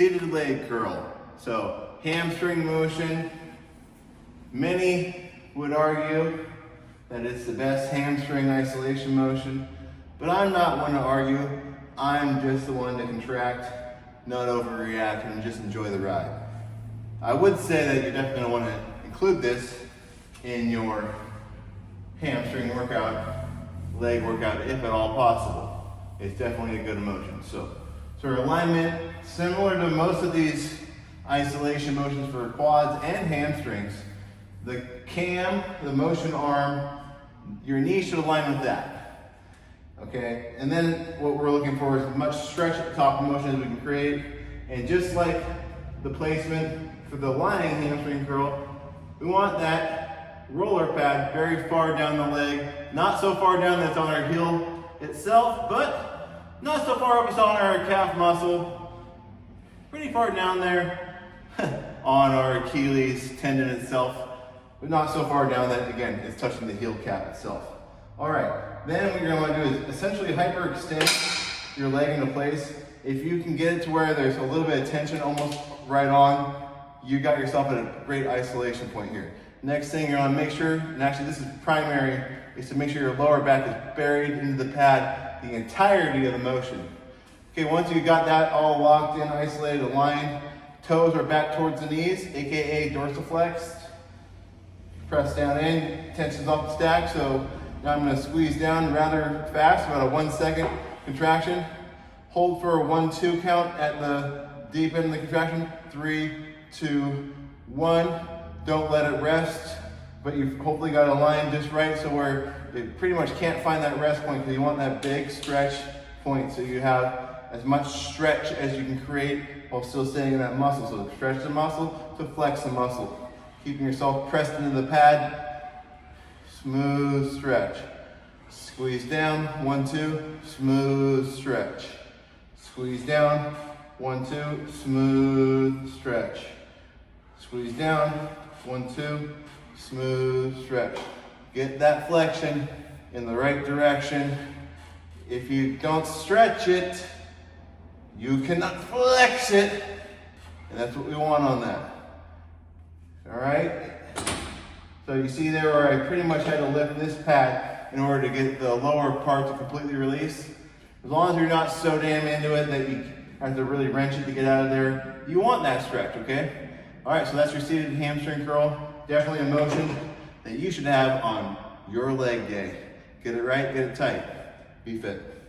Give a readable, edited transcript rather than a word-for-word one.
seated leg curl. So hamstring motion. Many would argue that it's the best hamstring isolation motion, but I'm not one to argue. I'm just the one to contract, not overreact, and just enjoy the ride. I would say that you're definitely going to want to include this in your hamstring workout, leg workout, if at all possible. It's definitely a good motion. So alignment, similar to most of these isolation motions for quads and hamstrings, the cam, the motion arm, your knee should align with that. Okay, and then what we're looking for is as much stretch at the top of the motion as we can create. And just like the placement for the lying hamstring curl, we want that roller pad very far down the leg, not so far down that it's on our heel itself, but not so far up it's on our calf muscle, pretty far down there on our Achilles tendon itself, but not so far down that, again, it's touching the heel cap itself. All right, then what you're gonna wanna do is essentially hyperextend your leg into place. If you can get it to where there's a little bit of tension almost right on, you got yourself at a great isolation point here. Next thing you're gonna make sure, and actually this is primary, is to make sure your lower back is buried into the pad the entirety of the motion. Okay, once you got that all locked in, isolated, aligned, toes are back towards the knees, AKA dorsiflexed. Press down in, tension's off the stack, so now I'm gonna squeeze down rather fast, about a 1 second contraction. Hold for a 1-2 count at the deep end of the contraction. 3, 2, 1. Don't let it rest, but you've hopefully got it aligned just right so where it pretty much can't find that rest point because you want that big stretch point so you have as much stretch as you can create while still staying in that muscle. So stretch the muscle to flex the muscle. Keeping yourself pressed into the pad. Smooth stretch. Squeeze down, 1, 2, smooth stretch. Squeeze down, 1, 2, smooth stretch. Squeeze down, 1, 2, smooth stretch. Get that flexion in the right direction. If you don't stretch it, you cannot flex it. And that's what we want on that. All right? So you see there where I pretty much had to lift this pad in order to get the lower part to completely release. As long as you're not so damn into it that you have to really wrench it to get out of there, you want that stretch, okay? All right, so that's your seated hamstring curl. Definitely a motion that you should have on your leg day. Get it right, get it tight. Be fit.